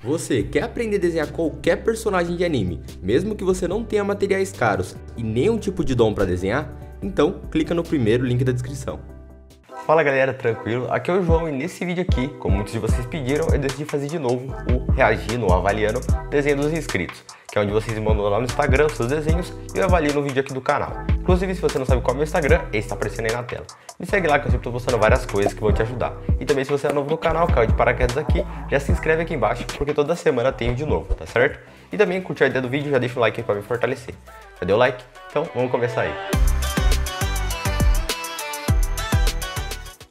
Você quer aprender a desenhar qualquer personagem de anime, mesmo que você não tenha materiais caros e nenhum tipo de dom para desenhar? Então, clica no primeiro link da descrição. Fala galera, tranquilo? Aqui é o João e nesse vídeo aqui, como muitos de vocês pediram, eu decidi fazer de novo o reagindo ou avaliando o desenho dos inscritos, que é onde vocês mandam lá no Instagram os seus desenhos e eu avalio no vídeo aqui do canal. Inclusive, se você não sabe qual é o meu Instagram, esse está aparecendo aí na tela. Me segue lá que eu sempre estou postando várias coisas que vão te ajudar. E também, se você é novo no canal, caiu de paraquedas aqui, já se inscreve aqui embaixo, porque toda semana tem de novo, tá certo? E também, curte a ideia do vídeo, já deixa o like aí para me fortalecer. Já deu like? Então, vamos começar aí.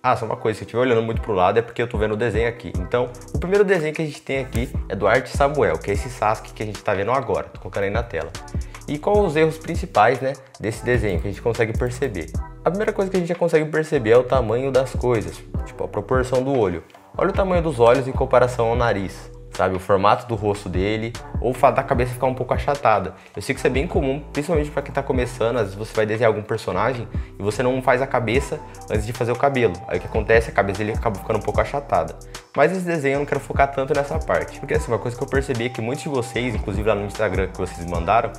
Ah, só uma coisa, se eu estiver olhando muito pro lado é porque eu tô vendo o desenho aqui. Então, o primeiro desenho que a gente tem aqui é do Art Samuel, que é esse Sasuke que a gente tá vendo agora, tô colocando aí na tela. E quais os erros principais, né, desse desenho que a gente consegue perceber? A primeira coisa que a gente já consegue perceber é o tamanho das coisas, tipo a proporção do olho. Olha o tamanho dos olhos em comparação ao nariz. Sabe, o formato do rosto dele, ou o fato da cabeça ficar um pouco achatada. Eu sei que isso é bem comum, principalmente para quem tá começando. Às vezes você vai desenhar algum personagem e você não faz a cabeça antes de fazer o cabelo. Aí o que acontece, a cabeça dele acaba ficando um pouco achatada. Mas esse desenho eu não quero focar tanto nessa parte, porque assim, uma coisa que eu percebi é que muitos de vocês, inclusive lá no Instagram que vocês mandaram,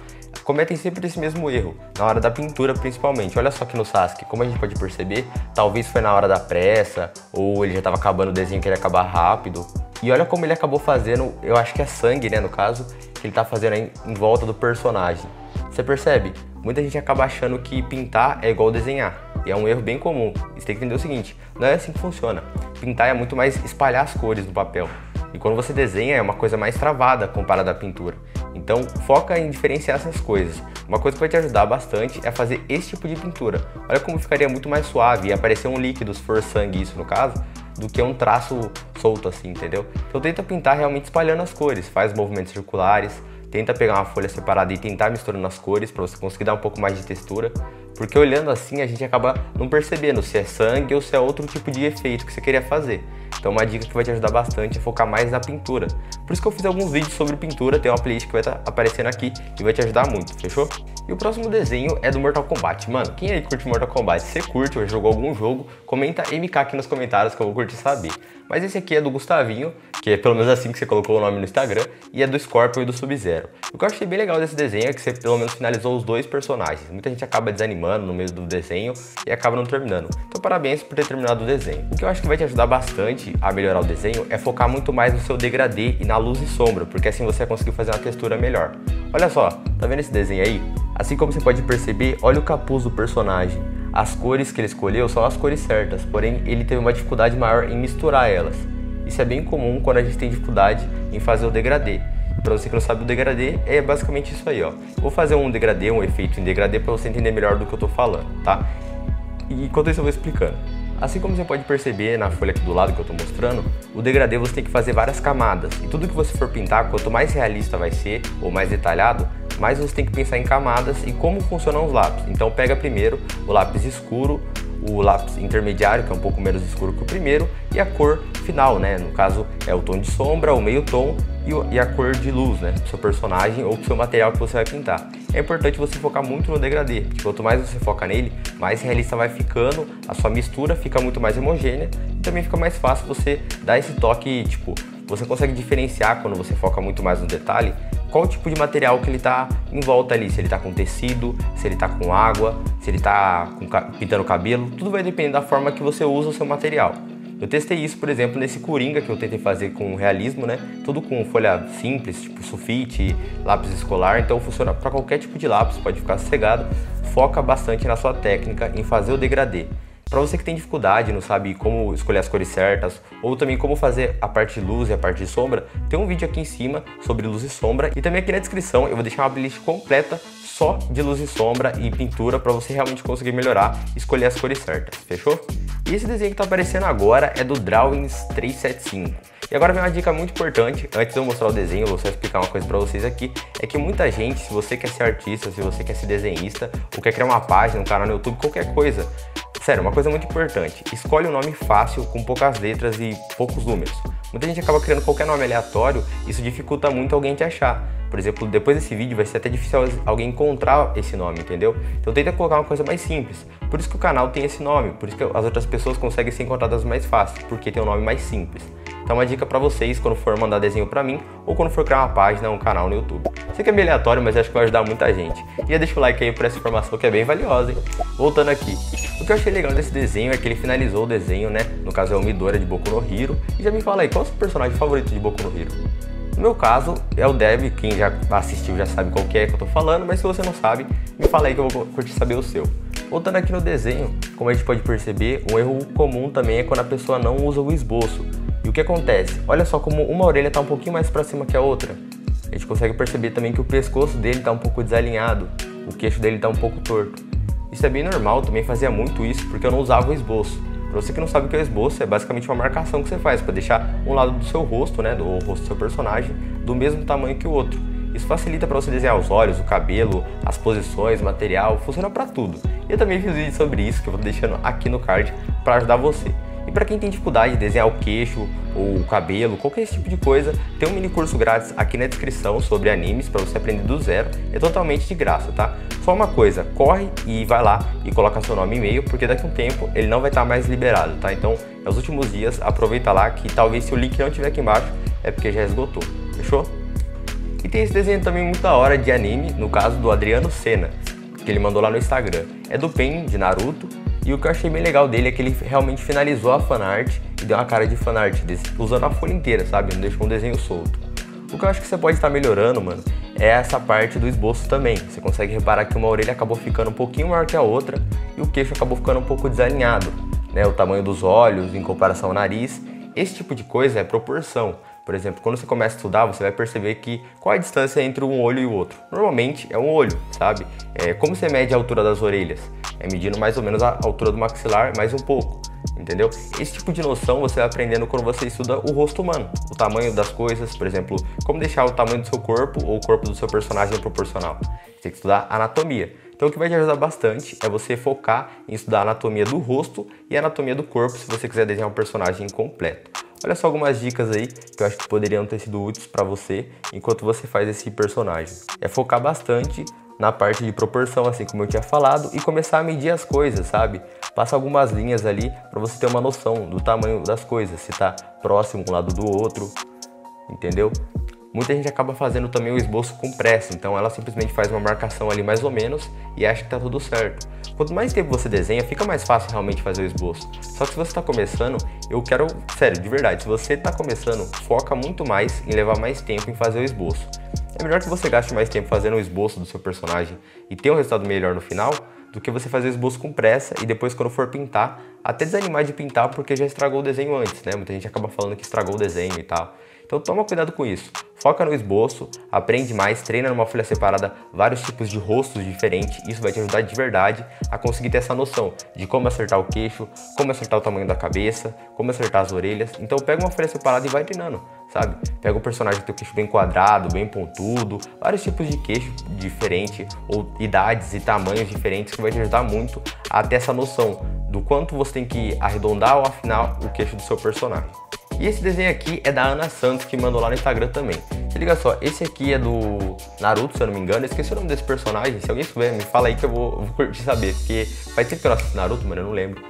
cometem sempre esse mesmo erro, na hora da pintura principalmente. Olha só aqui no Sasuke, como a gente pode perceber, talvez foi na hora da pressa, ou ele já estava acabando o desenho, queria acabar rápido. E olha como ele acabou fazendo, eu acho que é sangue, né, no caso, que ele tá fazendo aí em volta do personagem. Você percebe? Muita gente acaba achando que pintar é igual desenhar. E é um erro bem comum. Você tem que entender o seguinte, não é assim que funciona. Pintar é muito mais espalhar as cores no papel. E quando você desenha é uma coisa mais travada comparada à pintura. Então foca em diferenciar essas coisas. Uma coisa que vai te ajudar bastante é fazer esse tipo de pintura. Olha como ficaria muito mais suave e aparecer um líquido, se for sangue isso no caso, do que um traço solto assim, entendeu? Então tenta pintar realmente espalhando as cores, faz movimentos circulares, tenta pegar uma folha separada e tentar misturando as cores para você conseguir dar um pouco mais de textura, porque olhando assim a gente acaba não percebendo se é sangue ou se é outro tipo de efeito que você queria fazer. Então uma dica que vai te ajudar bastante é focar mais na pintura. Por isso que eu fiz alguns vídeos sobre pintura, tem uma playlist que vai estar aparecendo aqui e vai te ajudar muito, fechou? E o próximo desenho é do Mortal Kombat. Mano, quem aí curte Mortal Kombat? Se você curte ou jogou algum jogo, comenta MK aqui nos comentários que eu vou curtir saber. Mas esse aqui é do Gustavinho, que é pelo menos assim que você colocou o nome no Instagram, e é do Scorpion e do Sub-Zero. O que eu achei bem legal desse desenho é que você pelo menos finalizou os dois personagens. Muita gente acaba desanimando no meio do desenho e acaba não terminando. Então parabéns por ter terminado o desenho. O que eu acho que vai te ajudar bastante a melhorar o desenho é focar muito mais no seu degradê e na luz e sombra, porque assim você vai conseguir fazer uma textura melhor. Olha só, tá vendo esse desenho aí? Assim como você pode perceber, olha o capuz do personagem. As cores que ele escolheu são as cores certas, porém ele teve uma dificuldade maior em misturar elas. Isso é bem comum quando a gente tem dificuldade em fazer o degradê. Para você que não sabe, o degradê é basicamente isso aí, ó. Vou fazer um degradê, um efeito em degradê para você entender melhor do que eu tô falando, tá? E enquanto isso eu vou explicando. Assim como você pode perceber na folha aqui do lado que eu tô mostrando, o degradê você tem que fazer várias camadas. E tudo que você for pintar, quanto mais realista vai ser, ou mais detalhado, mais você tem que pensar em camadas e como funcionam os lápis. Então pega primeiro o lápis escuro, o lápis intermediário, que é um pouco menos escuro que o primeiro, e a cor final, né? No caso é o tom de sombra, o meio tom e a cor de luz, né? Pro seu personagem ou pro seu material que você vai pintar. É importante você focar muito no degradê, porque quanto mais você foca nele, mais realista vai ficando, a sua mistura fica muito mais homogênea e também fica mais fácil você dar esse toque, tipo, você consegue diferenciar quando você foca muito mais no detalhe, qual tipo de material que ele tá em volta ali, se ele tá com tecido, se ele tá com água, se ele tá pintando o cabelo, tudo vai depender da forma que você usa o seu material. Eu testei isso, por exemplo, nesse Coringa que eu tentei fazer com realismo, né? Tudo com folha simples, tipo sulfite, lápis escolar, então funciona para qualquer tipo de lápis, pode ficar sossegado. Foca bastante na sua técnica em fazer o degradê. Para você que tem dificuldade, não sabe como escolher as cores certas, ou também como fazer a parte de luz e a parte de sombra, tem um vídeo aqui em cima sobre luz e sombra, e também aqui na descrição eu vou deixar uma playlist completa só de luz e sombra e pintura para você realmente conseguir melhorar e escolher as cores certas, fechou? E esse desenho que está aparecendo agora é do Drawings 375. E agora vem uma dica muito importante, antes de eu mostrar o desenho, eu vou só explicar uma coisa para vocês aqui, é que muita gente, se você quer ser artista, se você quer ser desenhista, ou quer criar uma página, um canal no YouTube, qualquer coisa, sério, uma coisa muito importante, escolhe um nome fácil, com poucas letras e poucos números. Muita gente acaba criando qualquer nome aleatório, isso dificulta muito alguém te achar. Por exemplo, depois desse vídeo vai ser até difícil alguém encontrar esse nome, entendeu? Então tenta colocar uma coisa mais simples. Por isso que o canal tem esse nome, por isso que as outras pessoas conseguem ser encontradas mais fácil, porque tem um nome mais simples. Então uma dica pra vocês quando for mandar desenho pra mim ou quando for criar uma página ou um canal no YouTube. Sei que é meio aleatório, mas acho que vai ajudar muita gente. E já deixa o like aí por essa informação que é bem valiosa, hein? Voltando aqui. O que eu achei legal desse desenho é que ele finalizou o desenho, né? No caso é o Midoriya de Boku no Hero. E já me fala aí, qual é o seu personagem favorito de Boku no Hero? No meu caso, é o Dev, quem já assistiu já sabe qual que é que eu tô falando, mas se você não sabe, me fala aí que eu vou curtir saber o seu. Voltando aqui no desenho, como a gente pode perceber, um erro comum também é quando a pessoa não usa o esboço. E o que acontece? Olha só como uma orelha tá um pouquinho mais pra cima que a outra. A gente consegue perceber também que o pescoço dele tá um pouco desalinhado, o queixo dele tá um pouco torto. Isso é bem normal, também fazia muito isso porque eu não usava o esboço. Pra você que não sabe o que é o esboço, é basicamente uma marcação que você faz para deixar um lado do seu rosto, né, do rosto do seu personagem, do mesmo tamanho que o outro. Isso facilita para você desenhar os olhos, o cabelo, as posições, material, funciona para tudo. E eu também fiz vídeo sobre isso que eu vou deixando aqui no card para ajudar você. E para quem tem dificuldade de desenhar o queixo ou o cabelo, qualquer tipo de coisa, tem um mini curso grátis aqui na descrição sobre animes para você aprender do zero. É totalmente de graça, tá? Só uma coisa, corre e vai lá e coloca seu nome e e-mail, porque daqui a um tempo ele não vai estar mais liberado, tá? Então, nos últimos dias, aproveita lá que talvez se o link não estiver aqui embaixo, é porque já esgotou, fechou? E tem esse desenho também muito da hora de anime, no caso do Adriano Senna, que ele mandou lá no Instagram. É do Pain, de Naruto, e o que eu achei bem legal dele é que ele realmente finalizou a fanart e deu uma cara de fanart, usando a folha inteira, sabe? Não deixou um desenho solto. O que eu acho que você pode estar melhorando, mano, é essa parte do esboço também. Você consegue reparar que uma orelha acabou ficando um pouquinho maior que a outra e o queixo acabou ficando um pouco desalinhado, né? O tamanho dos olhos em comparação ao nariz. Esse tipo de coisa é proporção. Por exemplo, quando você começa a estudar, você vai perceber que qual é a distância entre um olho e o outro. Normalmente é um olho, sabe? Como você mede a altura das orelhas? É medindo mais ou menos a altura do maxilar, mais um pouco. Entendeu? Esse tipo de noção você vai aprendendo quando você estuda o rosto humano, o tamanho das coisas, por exemplo, como deixar o tamanho do seu corpo ou o corpo do seu personagem proporcional. Você tem que estudar anatomia. Então o que vai te ajudar bastante é você focar em estudar a anatomia do rosto e a anatomia do corpo se você quiser desenhar um personagem completo. Olha só algumas dicas aí que eu acho que poderiam ter sido úteis para você enquanto você faz esse personagem. É focar bastante na parte de proporção, assim como eu tinha falado, e começar a medir as coisas, sabe? Passa algumas linhas ali para você ter uma noção do tamanho das coisas, se tá próximo um lado do outro, entendeu? Muita gente acaba fazendo também o esboço com pressa, então ela simplesmente faz uma marcação ali mais ou menos e acha que tá tudo certo. Quanto mais tempo você desenha, fica mais fácil realmente fazer o esboço. Só que se você tá começando, eu quero, sério, de verdade, se você tá começando, foca muito mais em levar mais tempo em fazer o esboço. É melhor que você gaste mais tempo fazendo o esboço do seu personagem e ter um resultado melhor no final, do que você fazer o esboço com pressa e depois quando for pintar, até desanimar de pintar porque já estragou o desenho antes, né? Muita gente acaba falando que estragou o desenho e tal. Então toma cuidado com isso, foca no esboço, aprende mais, treina numa folha separada vários tipos de rostos diferentes, isso vai te ajudar de verdade a conseguir ter essa noção de como acertar o queixo, como acertar o tamanho da cabeça, como acertar as orelhas. Então pega uma folha separada e vai treinando, sabe? Pega um personagem que tem o queixo bem quadrado, bem pontudo, vários tipos de queixo diferentes, ou idades e tamanhos diferentes, que vai te ajudar muito a ter essa noção do quanto você tem que arredondar ou afinar o queixo do seu personagem. E esse desenho aqui é da Ana Santos, que mandou lá no Instagram também. Se liga só, esse aqui é do Naruto, se eu não me engano. Eu esqueci o nome desse personagem. Se alguém souber, me fala aí que eu vou curtir saber. Porque faz tempo que eu não assisto Naruto, mano, eu não lembro.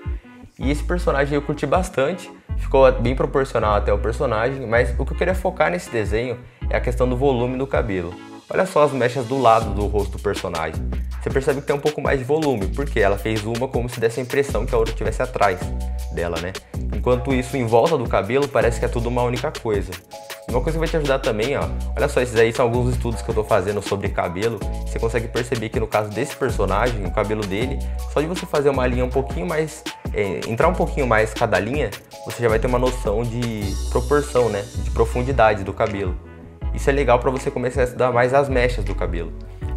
E esse personagem eu curti bastante. Ficou bem proporcional até o personagem. Mas o que eu queria focar nesse desenho é a questão do volume do cabelo. Olha só as mechas do lado do rosto do personagem. Você percebe que tem um pouco mais de volume, porque ela fez uma como se desse a impressão que a outra estivesse atrás dela, né? Enquanto isso, em volta do cabelo, parece que é tudo uma única coisa. Uma coisa que vai te ajudar também, ó, olha só, esses aí são alguns estudos que eu tô fazendo sobre cabelo. Você consegue perceber que no caso desse personagem, o cabelo dele, só de você fazer uma linha um pouquinho mais, entrar um pouquinho mais cada linha, você já vai ter uma noção de proporção, né? De profundidade do cabelo. Isso é legal para você começar a estudar mais as mechas do cabelo.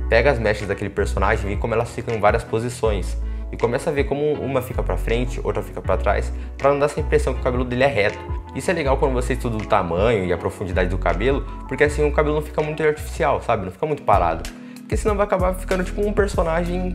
Pega as mechas daquele personagem e vê como elas ficam em várias posições. E começa a ver como uma fica pra frente, outra fica pra trás, pra não dar essa impressão que o cabelo dele é reto. Isso é legal quando você estuda o tamanho e a profundidade do cabelo, porque assim o cabelo não fica muito artificial, sabe? Não fica muito parado. Porque senão vai acabar ficando tipo um personagem...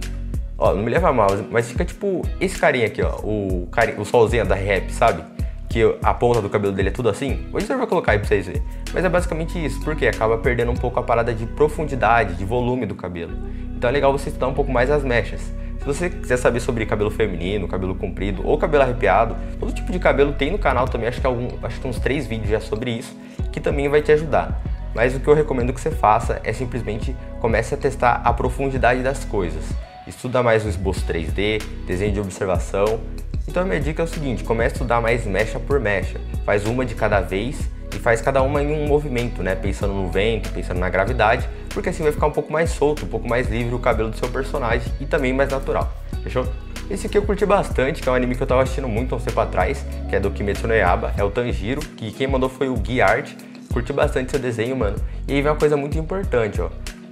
Ó, não me leva mal, mas fica tipo esse carinha aqui, ó. O solzinho da rap, sabe? Que a ponta do cabelo dele é tudo assim. Hoje eu vou colocar aí pra vocês verem. Mas é basicamente isso, porque acaba perdendo um pouco a parada de profundidade, de volume do cabelo. Então é legal você estudar um pouco mais as mechas. Se você quiser saber sobre cabelo feminino, cabelo comprido ou cabelo arrepiado, todo tipo de cabelo tem no canal também, acho que uns 3 vídeos já sobre isso, que também vai te ajudar. Mas o que eu recomendo que você faça é simplesmente comece a testar a profundidade das coisas. Estuda mais o esboço 3D, desenho de observação. Então a minha dica é o seguinte, comece a estudar mais mecha por mecha, faz uma de cada vez e faz cada uma em um movimento, né? Pensando no vento, pensando na gravidade, porque assim vai ficar um pouco mais solto, um pouco mais livre o cabelo do seu personagem e também mais natural, fechou? Esse aqui eu curti bastante, que é um anime que eu tava assistindo muito há um tempo atrás, que é do Kimetsu no Yaiba, é o Tanjiro, que quem mandou foi o Gui Art. Curti bastante seu desenho, mano. E aí vem uma coisa muito importante, ó.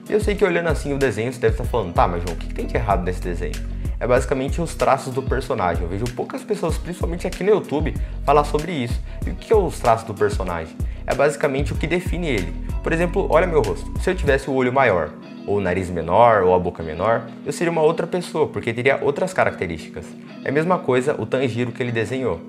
Eu sei que olhando assim o desenho, você deve estar falando, tá, mas João, o que tem de errado nesse desenho? É basicamente os traços do personagem. Eu vejo poucas pessoas, principalmente aqui no YouTube, falar sobre isso. E o que é os traços do personagem? É basicamente o que define ele. Por exemplo, olha meu rosto. Se eu tivesse o olho maior, ou o nariz menor, ou a boca menor, eu seria uma outra pessoa, porque teria outras características. É a mesma coisa o Tanjiro que ele desenhou.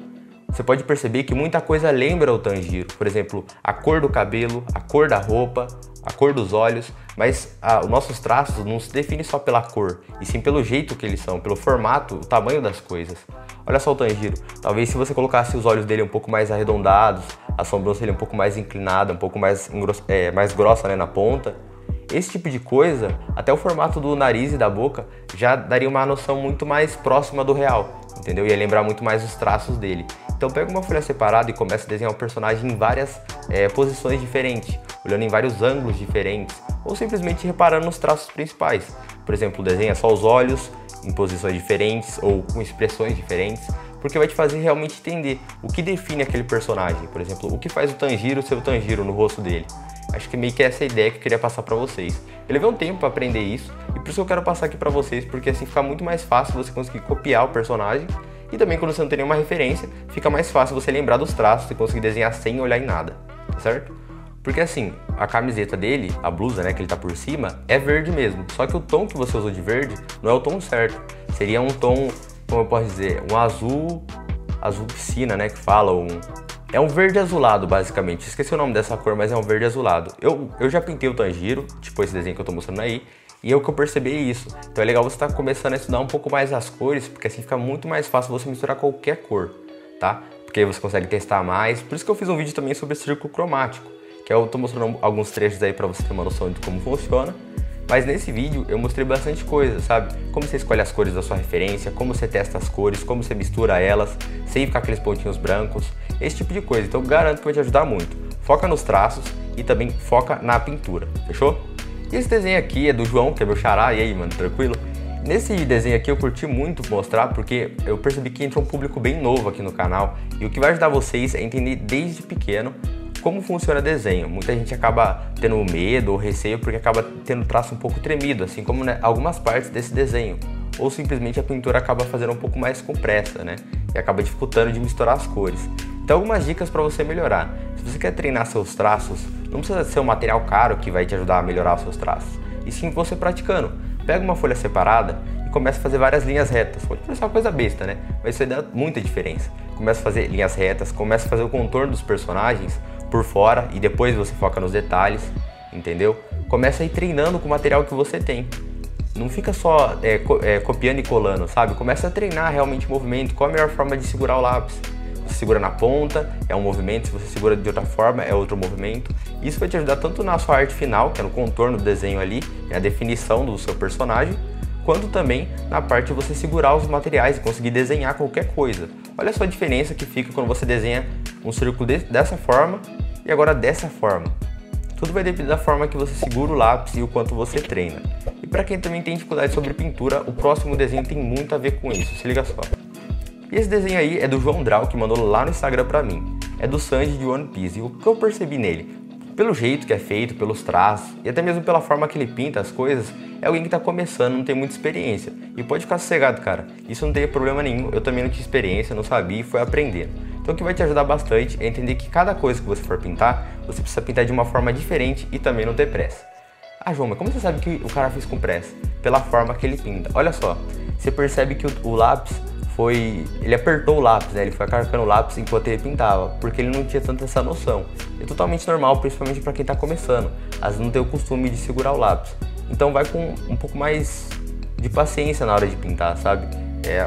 Você pode perceber que muita coisa lembra o Tanjiro, por exemplo, a cor do cabelo, a cor da roupa, a cor dos olhos, mas os nossos traços não se definem só pela cor, e sim pelo jeito que eles são, pelo formato, o tamanho das coisas. Olha só o Tanjiro, talvez se você colocasse os olhos dele um pouco mais arredondados, a sobrancelha um pouco mais inclinada, um pouco mais grossa, né, na ponta, esse tipo de coisa, até o formato do nariz e da boca, já daria uma noção muito mais próxima do real, entendeu? Ia lembrar muito mais os traços dele. Então pega uma folha separada e começa a desenhar o personagem em várias posições diferentes, olhando em vários ângulos diferentes, ou simplesmente reparando nos traços principais. Por exemplo, desenha só os olhos em posições diferentes ou com expressões diferentes, porque vai te fazer realmente entender o que define aquele personagem. Por exemplo, o que faz o Tanjiro ser o Tanjiro no rosto dele. Acho que meio que essa é a ideia que eu queria passar pra vocês. Eu levei um tempo pra aprender isso, e por isso eu quero passar aqui pra vocês, porque assim fica muito mais fácil você conseguir copiar o personagem, e também quando você não tem nenhuma referência, fica mais fácil você lembrar dos traços e conseguir desenhar sem olhar em nada, certo? Porque assim, a camiseta dele, a blusa, né, que ele tá por cima, é verde mesmo, só que o tom que você usou de verde não é o tom certo. Seria um tom, como eu posso dizer, um azul piscina, né, que fala, é um verde azulado, basicamente. Esqueci o nome dessa cor, mas é um verde azulado. Eu já pintei o Tanjiro, tipo esse desenho que eu tô mostrando aí, e eu que eu percebi isso. Então é legal você estar começando a estudar um pouco mais as cores, porque assim fica muito mais fácil você misturar qualquer cor, tá? Porque aí você consegue testar mais. Por isso que eu fiz um vídeo também sobre círculo cromático, que eu tô mostrando alguns trechos aí pra você ter uma noção de como funciona. Mas nesse vídeo eu mostrei bastante coisa, sabe? Como você escolhe as cores da sua referência, como você testa as cores, como você mistura elas, sem ficar aqueles pontinhos brancos, esse tipo de coisa. Então eu garanto que vai te ajudar muito. Foca nos traços e também foca na pintura, fechou? E esse desenho aqui é do João, que é meu xará. E aí, mano, tranquilo? Nesse desenho aqui eu curti muito mostrar, porque eu percebi que entra um público bem novo aqui no canal. E o que vai ajudar vocês é entender desde pequeno como funciona desenho. Muita gente acaba tendo medo ou receio porque acaba tendo traço um pouco tremido, assim como, né, algumas partes desse desenho. Ou simplesmente a pintura acaba fazendo um pouco mais com pressa, né? E acaba dificultando de misturar as cores. Então algumas dicas para você melhorar. Se você quer treinar seus traços, não precisa ser um material caro que vai te ajudar a melhorar os seus traços. E sim você praticando. Pega uma folha separada e começa a fazer várias linhas retas. Pode parecer uma coisa besta, né? Mas isso aí dá muita diferença. Começa a fazer linhas retas, começa a fazer o contorno dos personagens por fora e depois você foca nos detalhes, entendeu? Começa a ir treinando com o material que você tem. Não fica só copiando e colando, sabe? Começa a treinar realmente o movimento. Qual a melhor forma de segurar o lápis? Você segura na ponta, é um movimento. Se você segura de outra forma, é outro movimento. Isso vai te ajudar tanto na sua arte final, que é no contorno do desenho ali, na definição do seu personagem, quanto também na parte de você segurar os materiais e conseguir desenhar qualquer coisa. Olha só a diferença que fica quando você desenha um círculo dessa forma e agora dessa forma. Tudo vai depender da forma que você segura o lápis e o quanto você treina. E para quem também tem dificuldade sobre pintura, o próximo desenho tem muito a ver com isso, se liga só. E esse desenho aí é do João Drau, que mandou lá no Instagram pra mim. É do Sanji de One Piece. E o que eu percebi nele? Pelo jeito que é feito, pelos traços e até mesmo pela forma que ele pinta as coisas, é alguém que tá começando, não tem muita experiência. E pode ficar sossegado, cara. Isso não tem problema nenhum. Eu também não tinha experiência, não sabia e fui aprendendo. Então o que vai te ajudar bastante é entender que cada coisa que você for pintar, você precisa pintar de uma forma diferente e também não ter pressa. Ah, João, mas como você sabe que o cara fez com pressa? Pela forma que ele pinta. Olha só, você percebe que o lápis ele apertou o lápis, né? Ele foi carregando o lápis enquanto ele pintava, porque ele não tinha tanta essa noção. É totalmente normal, principalmente para quem está começando. Às vezes não tem o costume de segurar o lápis. Então vai com um pouco mais de paciência na hora de pintar, sabe?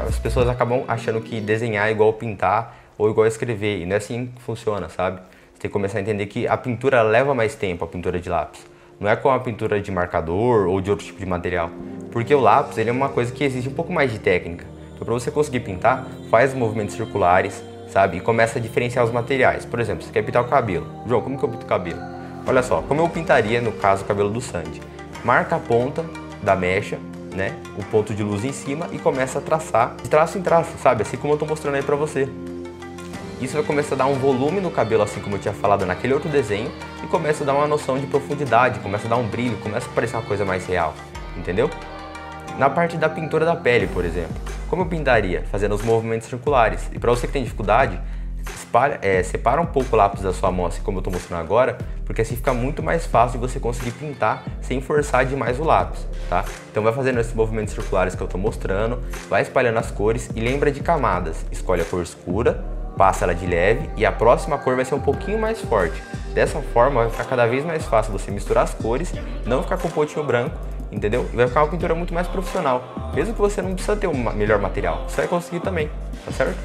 As pessoas acabam achando que desenhar é igual pintar ou igual escrever, e não é assim que funciona, sabe? Você tem que começar a entender que a pintura leva mais tempo, a pintura de lápis. Não é como a pintura de marcador ou de outro tipo de material. Porque o lápis ele é uma coisa que exige um pouco mais de técnica. Então, para você conseguir pintar, faz movimentos circulares, sabe? E começa a diferenciar os materiais. Por exemplo, você quer pintar o cabelo. João, como que eu pinto o cabelo? Olha só, como eu pintaria, no caso, o cabelo do Sandy. Marca a ponta da mecha, né? O ponto de luz em cima e começa a traçar de traço em traço, sabe? Assim como eu tô mostrando aí pra você. Isso vai começar a dar um volume no cabelo, assim como eu tinha falado naquele outro desenho, e começa a dar uma noção de profundidade, começa a dar um brilho, começa a parecer uma coisa mais real, entendeu? Na parte da pintura da pele, por exemplo, como eu pintaria? Fazendo os movimentos circulares. E para você que tem dificuldade, separa um pouco o lápis da sua mão, assim como eu estou mostrando agora, porque assim fica muito mais fácil de você conseguir pintar sem forçar demais o lápis, tá? Então vai fazendo esses movimentos circulares que eu estou mostrando, vai espalhando as cores e lembra de camadas. Escolhe a cor escura, passa ela de leve e a próxima cor vai ser um pouquinho mais forte. Dessa forma vai ficar cada vez mais fácil você misturar as cores, não ficar com o pontinho branco, entendeu? E vai ficar uma pintura muito mais profissional. Mesmo que você não precisa ter um melhor material, você vai conseguir também, tá certo?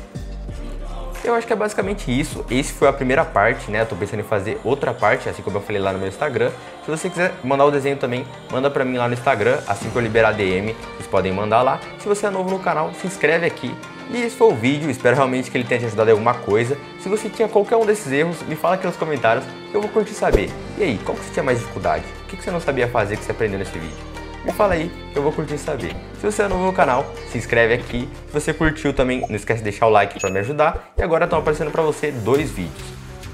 Eu acho que é basicamente isso. Esse foi a primeira parte, né? Eu tô pensando em fazer outra parte, assim como eu falei lá no meu Instagram. Se você quiser mandar o desenho também, manda pra mim lá no Instagram, assim que eu liberar a DM, vocês podem mandar lá. Se você é novo no canal, se inscreve aqui. E esse foi o vídeo, espero realmente que ele tenha te ajudado em alguma coisa. Se você tinha qualquer um desses erros, me fala aqui nos comentários, que eu vou curtir saber. E aí, qual que você tinha mais dificuldade? O que você não sabia fazer que você aprendeu nesse vídeo? Me fala aí, que eu vou curtir saber. Se você é novo no canal, se inscreve aqui. Se você curtiu também, não esquece de deixar o like para me ajudar. E agora estão aparecendo para você 2 vídeos.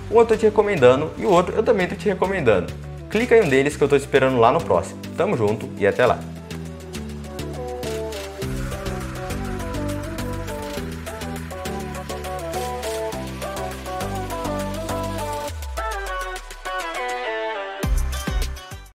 Um eu tô te recomendando e o outro eu também tô te recomendando. Clica em um deles que eu tô esperando lá no próximo. Tamo junto e até lá.